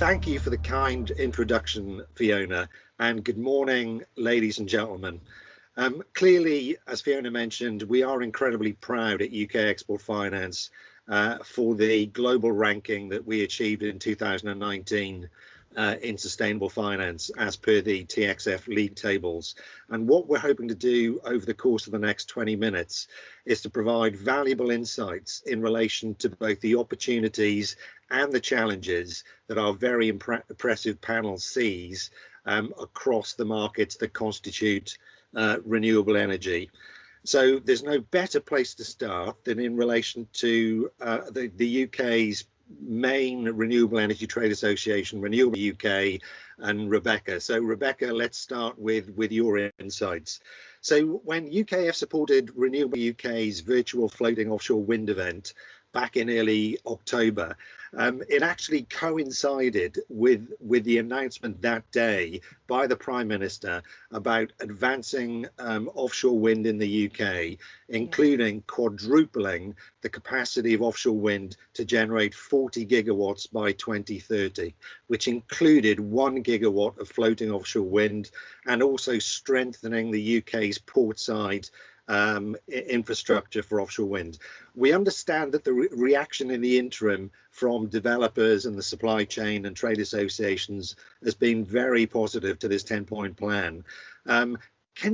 Thank you for the kind introduction, Fiona, and good morning, ladies and gentlemen. Clearly, as Fiona mentioned, we are incredibly proud at UK Export Finance for the global ranking that we achieved in 2019 in sustainable finance as per the TXF league tables. And what we're hoping to do over the course of the next 20 minutes is to provide valuable insights in relation to both the opportunities and the challenges that our very impressive panel sees across the markets that constitute renewable energy. So there's no better place to start than in relation to the UK's main renewable energy trade association, Renewable UK, and Rebecca. So Rebecca, let's start with your insights. So when UKF supported Renewable UK's virtual floating offshore wind event back in early October, it actually coincided with the announcement that day by the Prime Minister about advancing offshore wind in the UK, including quadrupling the capacity of offshore wind to generate 40 gigawatts by 2030, which included 1 gigawatt of floating offshore wind, and also strengthening the UK's portside infrastructure for offshore wind. We understand that the reaction in the interim from developers and the supply chain and trade associations has been very positive to this 10-point plan. Can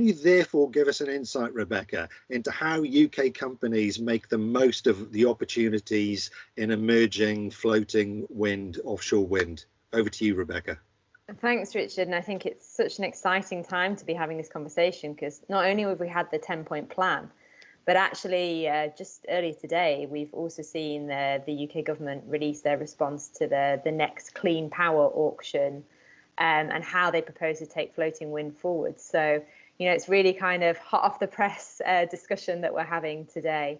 you therefore give us an insight, Rebecca, into how UK companies make the most of the opportunities in emerging floating wind, offshore wind? Over to you, Rebecca. Thanks, Richard. And I think it's such an exciting time to be having this conversation, because not only have we had the 10-point plan, but actually just earlier today, we've also seen the UK government release their response to the next clean power auction and how they propose to take floating wind forward. So, you know, it's really kind of hot off the press discussion that we're having today.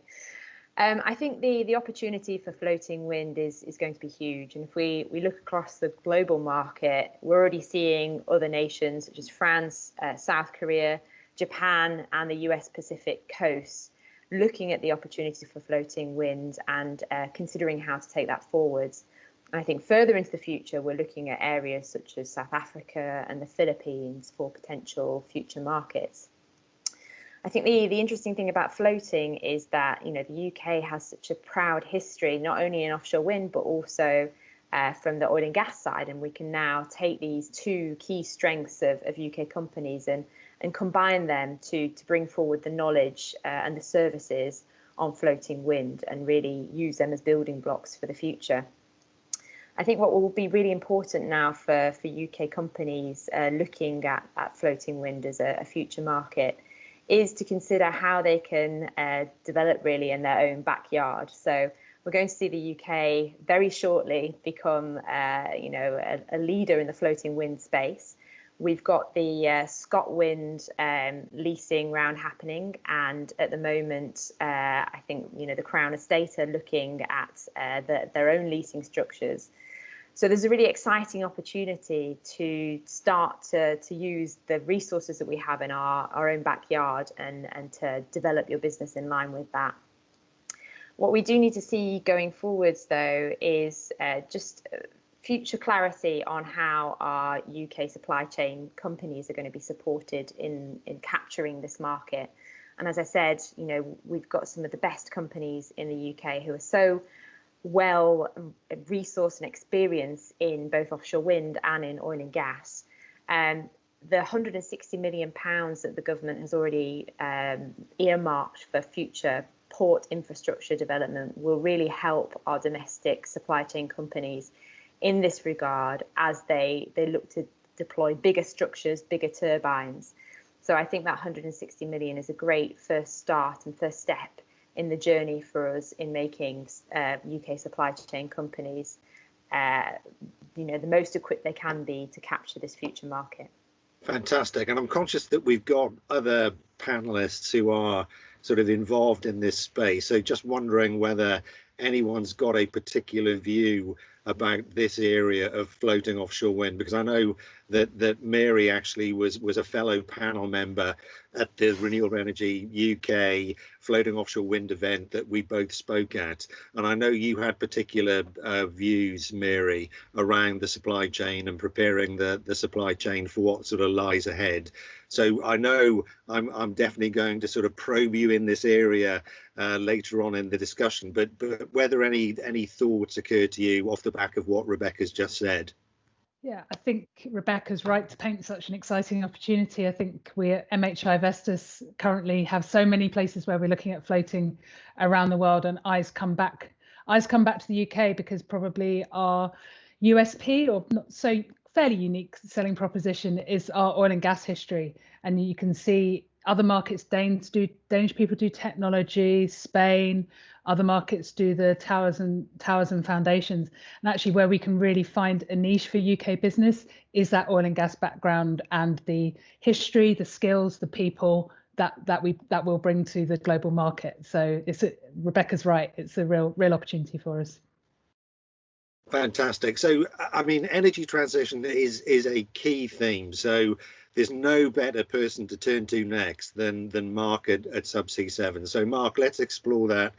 I think the opportunity for floating wind is going to be huge. And if we look across the global market, we're already seeing other nations such as France, South Korea, Japan, and the US Pacific coast looking at the opportunity for floating wind and considering how to take that forwards. And I think further into the future, we're looking at areas such as South Africa and the Philippines for potential future markets. I think the interesting thing about floating is that, you know, the UK has such a proud history, not only in offshore wind, but also from the oil and gas side. And we can now take these two key strengths of UK companies and combine them to bring forward the knowledge and the services on floating wind and really use them as building blocks for the future. I think what will be really important now for UK companies looking at floating wind as a future market is to consider how they can develop really in their own backyard. So we're going to see the UK very shortly become, a leader in the floating wind space. We've got the ScotWind leasing round happening, and at the moment, I think the Crown Estate are looking at their own leasing structures. So there's a really exciting opportunity to start to use the resources that we have in our own backyard and to develop your business in line with that. What we do need to see going forwards, though, is just future clarity on how our UK supply chain companies are going to be supported in capturing this market. And as I said, we've got some of the best companies in the UK who are so well resourced and experienced in both offshore wind and in oil and gas. The £160 million that the government has already earmarked for future port infrastructure development will really help our domestic supply chain companies in this regard as they look to deploy bigger structures, bigger turbines. So I think that 160 million is a great first start and first step in the journey for us in making UK supply chain companies, the most equipped they can be to capture this future market. Fantastic. And I'm conscious that we've got other panelists who are sort of involved in this space. So just wondering whether anyone's got a particular view about this area of floating offshore wind, because I know that Mary actually was a fellow panel member at the Renewable Energy UK floating offshore wind event that we both spoke at, and I know you had particular views, Mary, around the supply chain and preparing the supply chain for what sort of lies ahead. So I know I'm definitely going to sort of probe you in this area later on in the discussion, but whether any thoughts occur to you off the back of what Rebecca's just said. Yeah, I think Rebecca's right to paint such an exciting opportunity. I think we at MHI Vestas currently have so many places where we're looking at floating around the world, and eyes come back to the UK because probably our USP, or not so fairly unique selling proposition, is our oil and gas history. And you can see other markets, Danish people do technology, Spain, other markets do the towers and foundations. And actually where we can really find a niche for UK business is that oil and gas background and the history, the skills, the people that we'll bring to the global market. So Rebecca's right, it's a real opportunity for us. Fantastic. So, I mean, energy transition is a key theme. So there's no better person to turn to next than Mark at Subsea 7. So Mark, let's explore that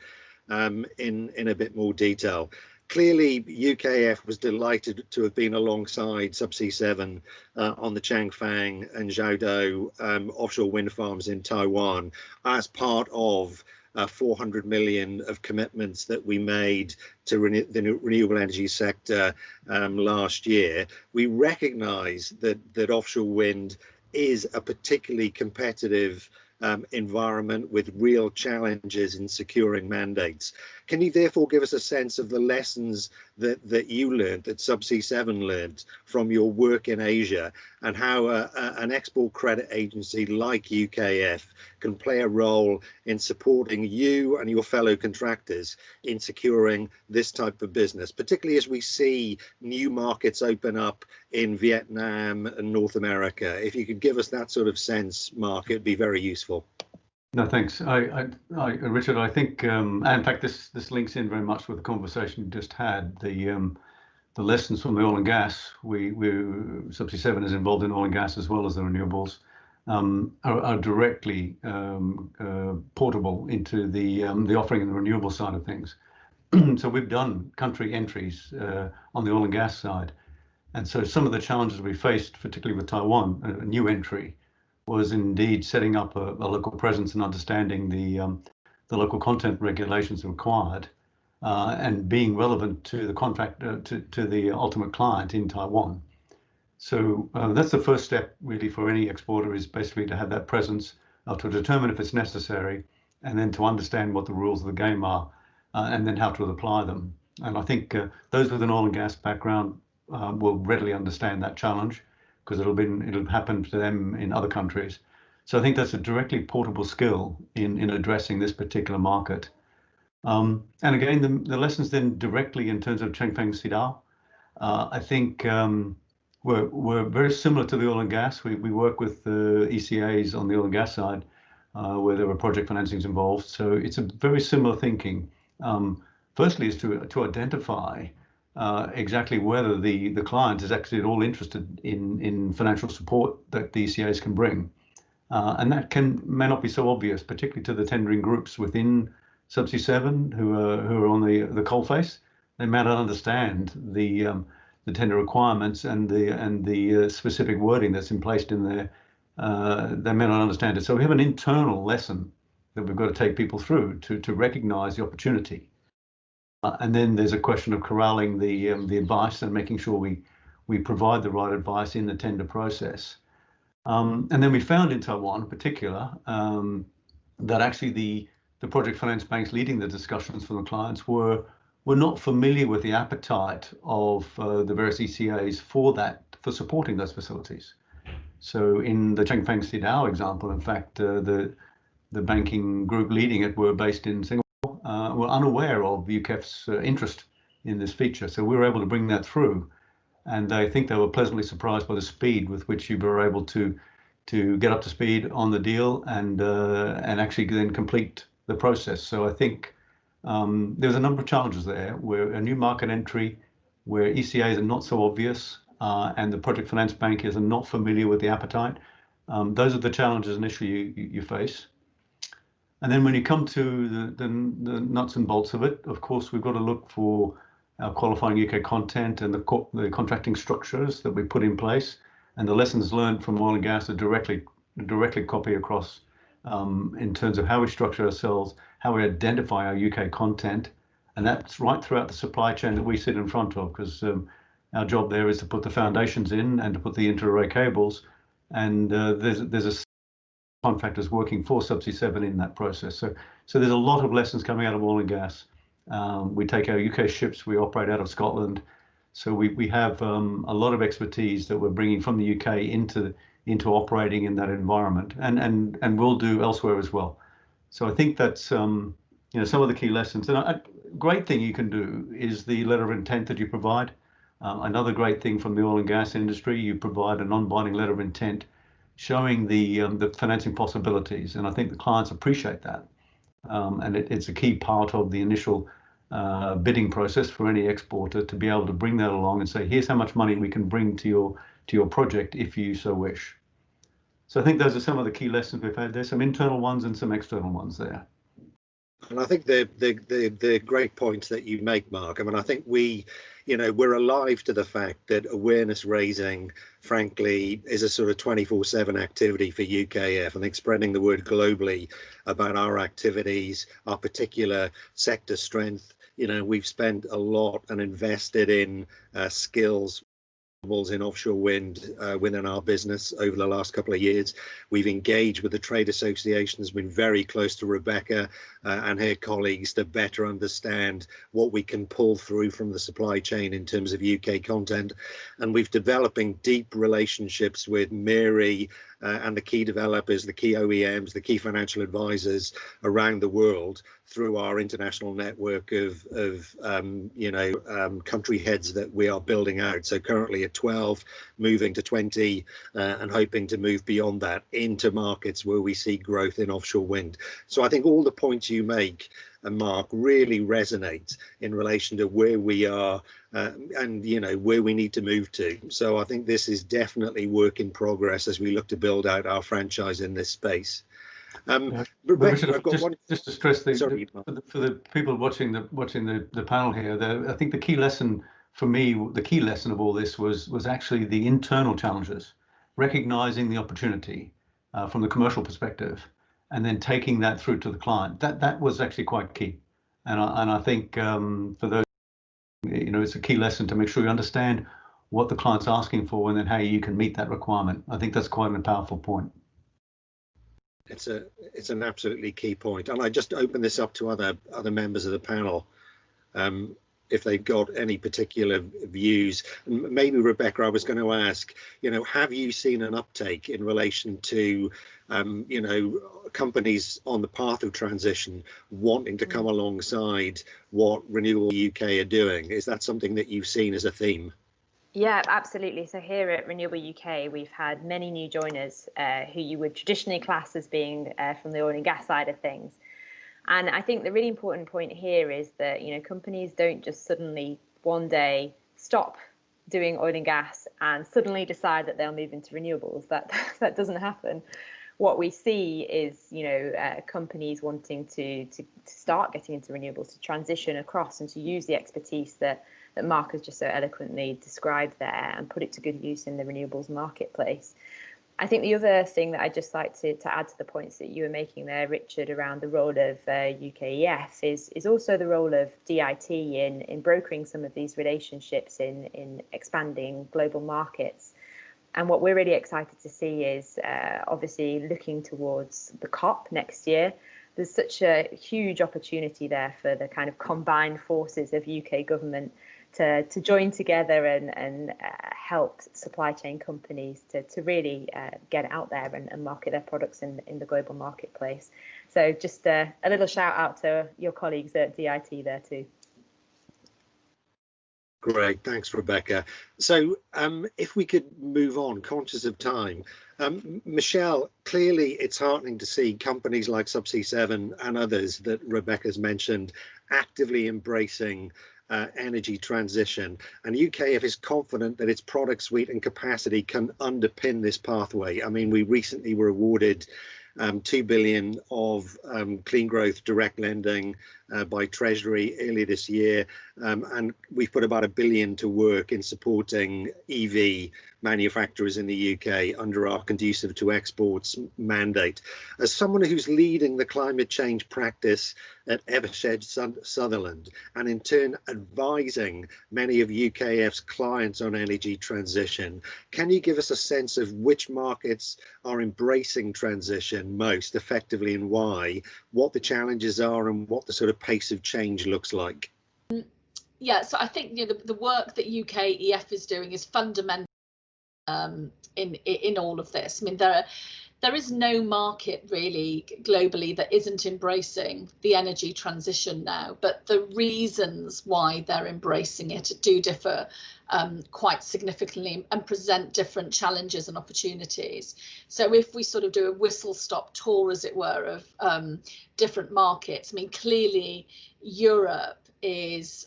in a bit more detail. Clearly, UKF was delighted to have been alongside Subsea 7 on the Changfang and Zhaodou offshore wind farms in Taiwan as part of 400 million of commitments that we made to the renewable energy sector last year. We recognise that offshore wind is a particularly competitive environment with real challenges in securing mandates. Can you therefore give us a sense of the lessons that you learned, that Subsea 7 learned from your work in Asia, and how an export credit agency like UKF can play a role in supporting you and your fellow contractors in securing this type of business, particularly as we see new markets open up in Vietnam and North America? If you could give us that sort of sense, Mark, it'd be very useful. No, thanks. Richard, I think, and in fact, this links in very much with the conversation we just had. The lessons from the oil and gas, Subsea 7 is involved in oil and gas as well as the renewables, are directly portable into the offering in the renewable side of things. So we've done country entries on the oil and gas side, and so some of the challenges we faced, particularly with Taiwan, a new entry, was indeed setting up a local presence and understanding the local content regulations required, and being relevant to the contract to the ultimate client in Taiwan. So that's the first step really for any exporter, is basically to have that presence, to determine if it's necessary, and then to understand what the rules of the game are, and then how to apply them. And I think those with an oil and gas background will readily understand that challenge, because it'll happen to them in other countries. So I think that's a directly portable skill in addressing this particular market. And again, the lessons then directly in terms of Changfang Xidao, I think we're very similar to the oil and gas. We work with the ECAs on the oil and gas side, where there were project financings involved. So it's a very similar thinking. Firstly, is to identify exactly whether the client is actually at all interested in financial support that the ECAs can bring. And that may not be so obvious, particularly to the tendering groups within Subsea 7 who are on the coalface. They may not understand the tender requirements and the specific wording that's in placed in there. They may not understand it. So we have an internal lesson that we've got to take people through to recognise the opportunity. And then there's a question of corralling the advice and making sure we provide the right advice in the tender process. And then we found in Taiwan in particular that actually the project finance banks leading the discussions for the clients were not familiar with the appetite of the various ECAs for supporting those facilities. So in the Changfang Xidao example, in fact, the banking group leading it were based in Singapore. Were unaware of UKEF's interest in this feature. So we were able to bring that through. And I think they were pleasantly surprised by the speed with which you were able to get up to speed on the deal and actually then complete the process. So I think There's a number of challenges there, where a new market entry, where ECAs are not so obvious, and the project finance bankers are not familiar with the appetite. Those are the challenges initially you face. And then when you come to the nuts and bolts of it, of course, we've got to look for qualifying UK content and the contracting structures that we put in place, and the lessons learned from oil and gas are directly copy across in terms of how we structure ourselves, how we identify our UK content, and that's right throughout the supply chain that we sit in front of, because our job there is to put the foundations in and to put the inter-array cables, and there's a contractors working for Subsea 7 in that process. So there's a lot of lessons coming out of oil and gas. We take our UK ships, we operate out of Scotland, so we have a lot of expertise that we're bringing from the UK into operating in that environment, and we'll do elsewhere as well. So I think that's some of the key lessons. And a great thing you can do is the letter of intent that you provide. Another great thing from the oil and gas industry, you provide a non-binding letter of intent showing the financing possibilities, and I think the clients appreciate that. And it's a key part of the initial bidding process for any exporter to be able to bring that along and say, here's how much money we can bring to your project if you so wish. So I think those are some of the key lessons we've had. There's some internal ones and some external ones there. And I think the great points that you make, Mark. I mean, I think we're alive to the fact that awareness raising, frankly, is a sort of 24/7 activity for UKF. I think spreading the word globally about our activities, our particular sector strength. We've spent a lot and invested in skills in offshore wind within our business over the last couple of years. We've engaged with the trade associations, been very close to Rebecca and her colleagues to better understand what we can pull through from the supply chain in terms of UK content. And we've developing deep relationships with Mary and the key developers, the key OEMs, the key financial advisors around the world through our international network of country heads that we are building out. So currently at 12, moving to 20, and hoping to move beyond that into markets where we see growth in offshore wind. So I think all the points you make, Mark, really resonate in relation to where we are and where we need to move to. So I think this is definitely work in progress as we look to build out our franchise in this space. Rebecca, just to stress for the people watching the panel here, I think the key lesson for me, the key lesson of all this was actually the internal challenges, recognizing the opportunity from the commercial perspective, and then taking that through to the client. That was actually quite key, and I think for those, it's a key lesson to make sure you understand what the client's asking for and then how you can meet that requirement. I think that's quite a powerful point. It's an absolutely key point, and I just open this up to other members of the panel if they've got any particular views. And maybe Rebecca, I was going to ask, have you seen an uptake in relation to companies on the path of transition wanting to come alongside what Renewable UK are doing? Is that something that you've seen as a theme? Yeah, absolutely. So here at Renewable UK, we've had many new joiners who you would traditionally class as being from the oil and gas side of things. And I think the really important point here is that, companies don't just suddenly one day stop doing oil and gas and suddenly decide that they'll move into renewables. That doesn't happen. What we see is, companies wanting to start getting into renewables, to transition across and to use the expertise that Mark has just so eloquently described there and put it to good use in the renewables marketplace. I think the other thing that I'd just like to add to the points that you were making there, Richard, around the role of UKEF is also the role of DIT in brokering some of these relationships in expanding global markets. And what we're really excited to see is obviously looking towards the COP next year. There's such a huge opportunity there for the kind of combined forces of UK government to join together and help supply chain companies to really get out there and market their products in the global marketplace. So just a little shout out to your colleagues at DIT there too. Great, thanks, Rebecca. So if we could move on, conscious of time, Michelle, clearly it's heartening to see companies like Subsea 7 and others that Rebecca's mentioned actively embracing energy transition, and UKEF is confident that its product suite and capacity can underpin this pathway. I mean, we recently were awarded 2 billion of clean growth direct lending by Treasury earlier this year, and we've put about 1 billion to work in supporting EV manufacturers in the UK under our Conducive to Exports mandate. As someone who's leading the climate change practice at Evershed Sutherland, and in turn advising many of UKEF's clients on energy transition, can you give us a sense of which markets are embracing transition most effectively and why, what the challenges are and what the sort of pace of change looks like? Yeah, so I think the work that UKEF is doing is fundamental in all of this. I mean, there is no market really globally that isn't embracing the energy transition now, but the reasons why they're embracing it do differ quite significantly and present different challenges and opportunities. So if we sort of do a whistle-stop tour, as it were, of different markets, I mean, clearly Europe is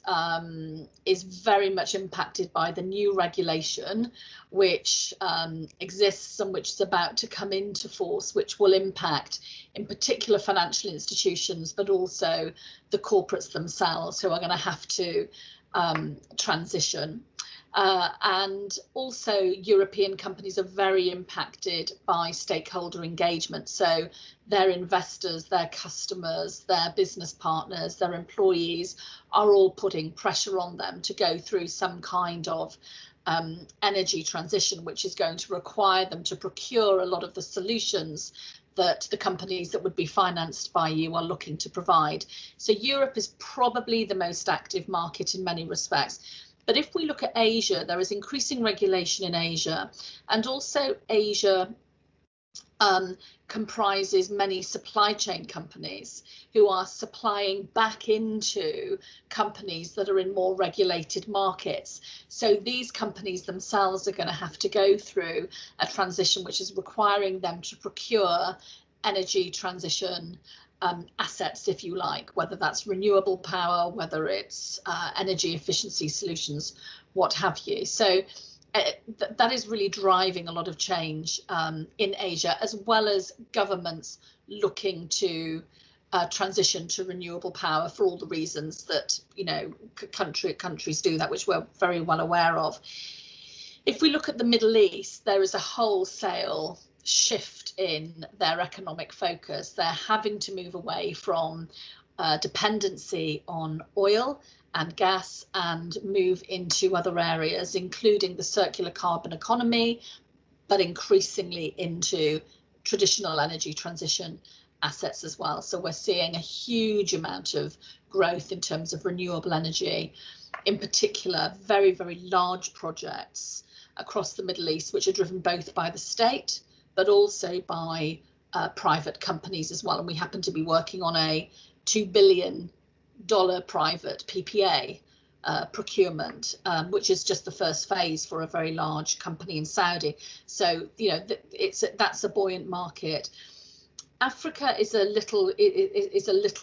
very much impacted by the new regulation which exists and which is about to come into force, which will impact in particular financial institutions, but also the corporates themselves who are going to have to transition. And also European companies are very impacted by stakeholder engagement. So their investors, their customers, their business partners, their employees are all putting pressure on them to go through some kind of energy transition, which is going to require them to procure a lot of the solutions that the companies that would be financed by you are looking to provide. So Europe is probably the most active market in many respects. But if we look at Asia, there is increasing regulation in Asia, and also Asia comprises many supply chain companies who are supplying back into companies that are in more regulated markets. So these companies themselves are going to have to go through a transition which is requiring them to procure energy transition assets, if you like, whether that's renewable power, whether it's energy efficiency solutions, what have you. So that is really driving a lot of change in Asia, as well as governments looking to transition to renewable power for all the reasons that, you know, countries do that, which we're very well aware of. If we look at the Middle East, there is a wholesale shift in their economic focus. They're having to move away from dependency on oil and gas and move into other areas, including the circular carbon economy, but increasingly into traditional energy transition assets as well. So we're seeing a huge amount of growth in terms of renewable energy, in particular, very, very large projects across the Middle East, which are driven both by the state, but also by private companies as well. And we happen to be working on a $2 billion private PPA procurement, which is just the first phase for a very large company in Saudi. So, you know, that's a buoyant market. Africa is a little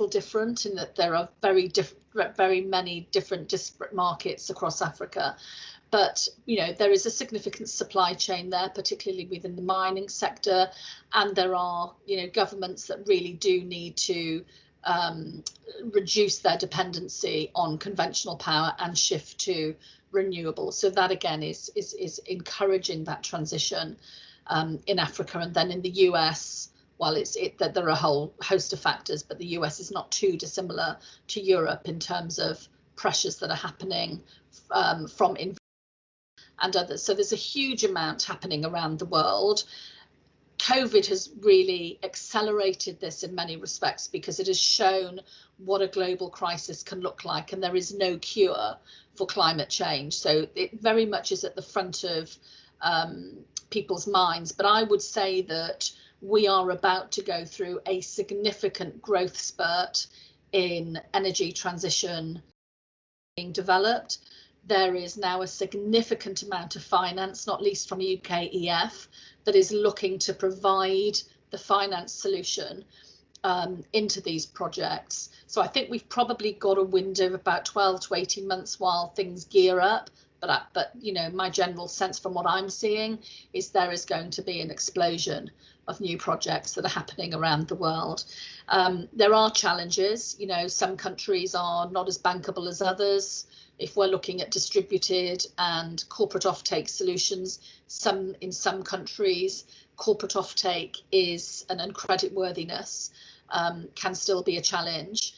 different in that there are very many different disparate markets across Africa. But, you know, there is a significant supply chain there, particularly within the mining sector. And there are, you know, governments that really do need to reduce their dependency on conventional power and shift to renewables. So that, again, is encouraging that transition in Africa. And then in the US, well, that there are a whole host of factors, but the US is not too dissimilar to Europe in terms of pressures that are happening from and others. So there's a huge amount happening around the world. COVID has really accelerated this in many respects because it has shown what a global crisis can look like, and there is no cure for climate change. So it very much is at the front of people's minds. But I would say that we are about to go through a significant growth spurt in energy transition being developed. there is now a significant amount of finance, not least from UKEF, that is looking to provide the finance solution into these projects. So I think we've probably got a window of about 12 to 18 months while things gear up. But you know, my general sense from what I'm seeing is there is going to be an explosion of new projects that are happening around the world. There are challenges. You know, some countries are not as bankable as others. If we're looking at distributed and corporate offtake solutions, in some countries, corporate offtake is and credit worthiness can still be a challenge.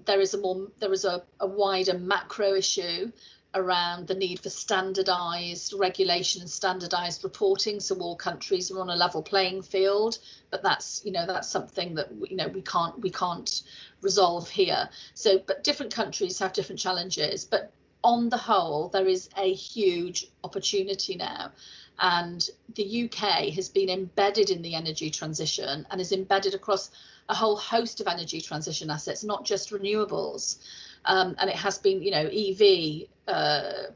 There is a wider macro issue around the need for standardized regulation and standardized reporting, so all countries are on a level playing field. But that's something that we can't resolve here. So, but different countries have different challenges. But on the whole, there is a huge opportunity now. And the UK has been embedded in the energy transition and is embedded across a whole host of energy transition assets, not just renewables. And it has been, you know, EV,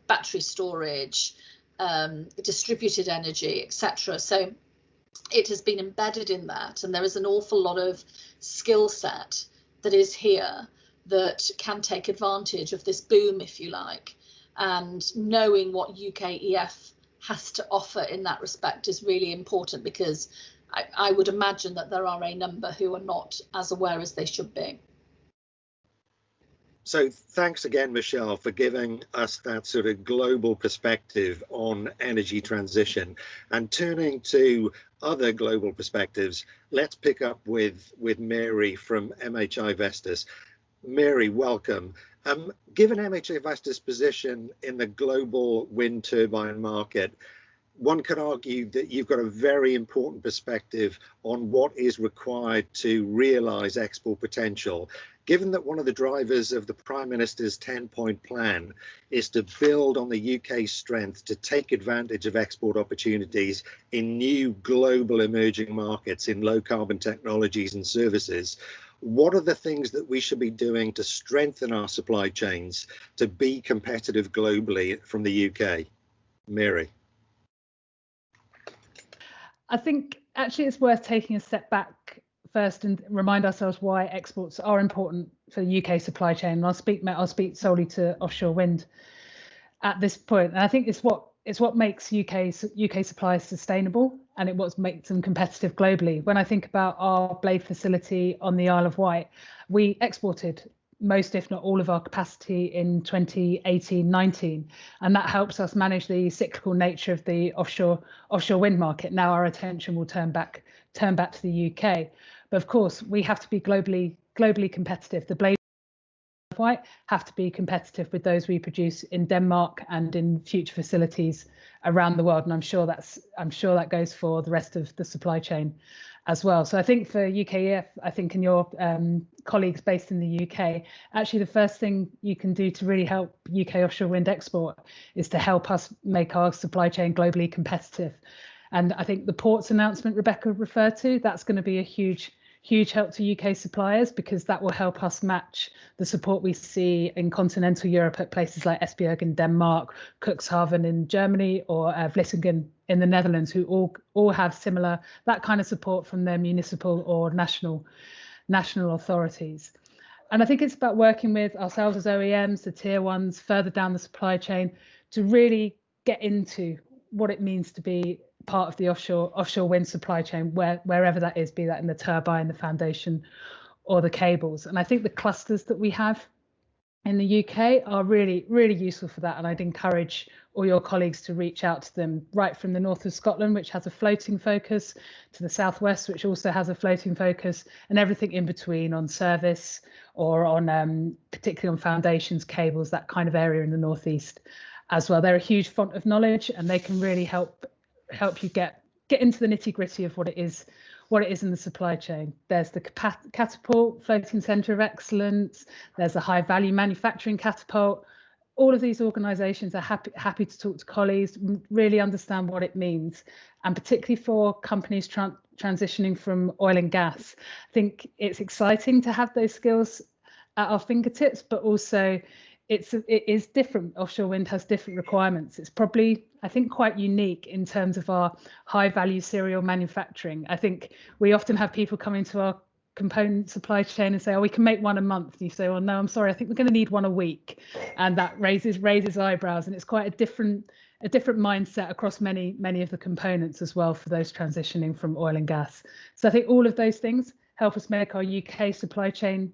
battery storage, distributed energy, etc. So it has been embedded in that, and there is an awful lot of skill set that is here that can take advantage of this boom, if you like. And knowing what UKEF has to offer in that respect is really important, because I would imagine that there are a number who are not as aware as they should be. So thanks again, Michelle, for giving us that sort of global perspective on energy transition. And turning to other global perspectives, let's pick up with Mary from MHI Vestas. Mary, welcome. Given MHI Vestas' position in the global wind turbine market, one could argue that you've got a very important perspective on what is required to realise export potential. Given that one of the drivers of the Prime Minister's 10-point plan is to build on the UK's strength to take advantage of export opportunities in new global emerging markets in low carbon technologies and services, what are the things that we should be doing to strengthen our supply chains to be competitive globally from the UK? Mary. I think actually it's worth taking a step back first and remind ourselves why exports are important for the UK supply chain. And I'll speak solely to offshore wind at this point. And I think it's what makes UK suppliers sustainable, and it what makes them competitive globally. When I think about our blade facility on the Isle of Wight, we exported most, if not all, of our capacity in 2018-19, and that helps us manage the cyclical nature of the offshore wind market. Now our attention will turn back to the UK, but of course we have to be globally competitive. The blades of Wight have to be competitive with those we produce in Denmark and in future facilities around the world, and I'm sure that goes for the rest of the supply chain as well. So I think for UKEF, I think, and your colleagues based in the UK, actually the first thing you can do to really help UK offshore wind export is to help us make our supply chain globally competitive. And I think the ports announcement Rebecca referred to, that's going to be a huge help to UK suppliers, because that will help us match the support we see in continental Europe at places like Esbjerg in Denmark, Cuxhaven in Germany, or Vlissingen in the Netherlands, who all have similar, that kind of support from their municipal or national authorities. And I think it's about working with ourselves as OEMs, the tier ones further down the supply chain, to really get into what it means to be part of the offshore wind supply chain, wherever that is, be that in the turbine, the foundation, or the cables. And I think the clusters that we have in the UK are really, really useful for that. And I'd encourage all your colleagues to reach out to them, right from the north of Scotland, which has a floating focus, to the southwest, which also has a floating focus, and everything in between on service or on particularly on foundations, cables, that kind of area in the northeast as well. They're a huge font of knowledge, and they can really help you get into the nitty gritty of what it is in the supply chain. There's the Catapult Floating Centre of Excellence. There's the High Value Manufacturing Catapult. All of these organisations are happy to talk to colleagues, really understand what it means, and particularly for companies transitioning from oil and gas. I think it's exciting to have those skills at our fingertips, but also it is different. Offshore wind has different requirements. It's probably, I think, quite unique in terms of our high value serial manufacturing. I think we often have people come into our component supply chain and say, oh, we can make one a month. And you say, well, no, I'm sorry, I think we're going to need one a week. And that raises eyebrows. And it's quite a different mindset across many of the components as well for those transitioning from oil and gas. So I think all of those things help us make our UK supply chain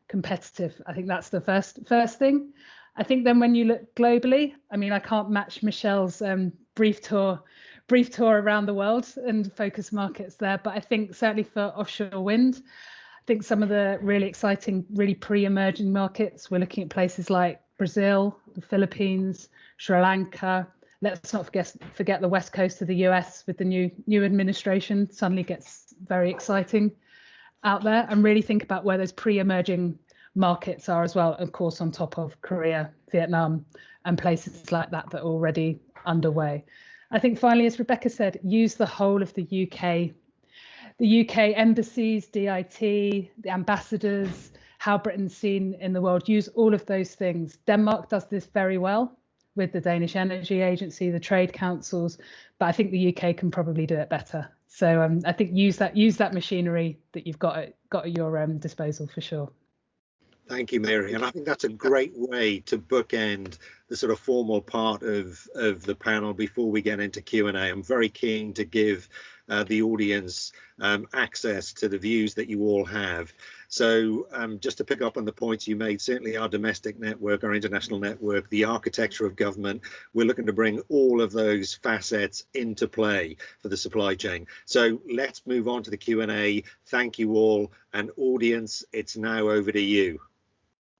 competitive. I think that's the first thing. I think then when you look globally, I mean, I can't match Michelle's brief tour around the world and focus markets there, but I think certainly for offshore wind, I think some of the really exciting, really pre-emerging markets, we're looking at places like Brazil, the Philippines, Sri Lanka. Let's not forget the west coast of the US with the new administration suddenly gets very exciting out there, and really think about where those pre-emerging markets are as well, of course, on top of Korea, Vietnam, and places like that are already underway. I think finally, as Rebecca said, use the whole of the UK embassies, DIT, the ambassadors, how Britain's seen in the world. Use all of those things. Denmark does this very well with the Danish Energy Agency, the trade councils, but I think the UK can probably do it better. So I think use that machinery that you've got at your disposal for sure. Thank you, Mary. And I think that's a great way to bookend the sort of formal part of the panel before we get into Q&A. I'm very keen to give the audience access to the views that you all have. So just to pick up on the points you made, certainly our domestic network, our international network, the architecture of government, we're looking to bring all of those facets into play for the supply chain. So let's move on to the Q&A. Thank you all. And audience, it's now over to you.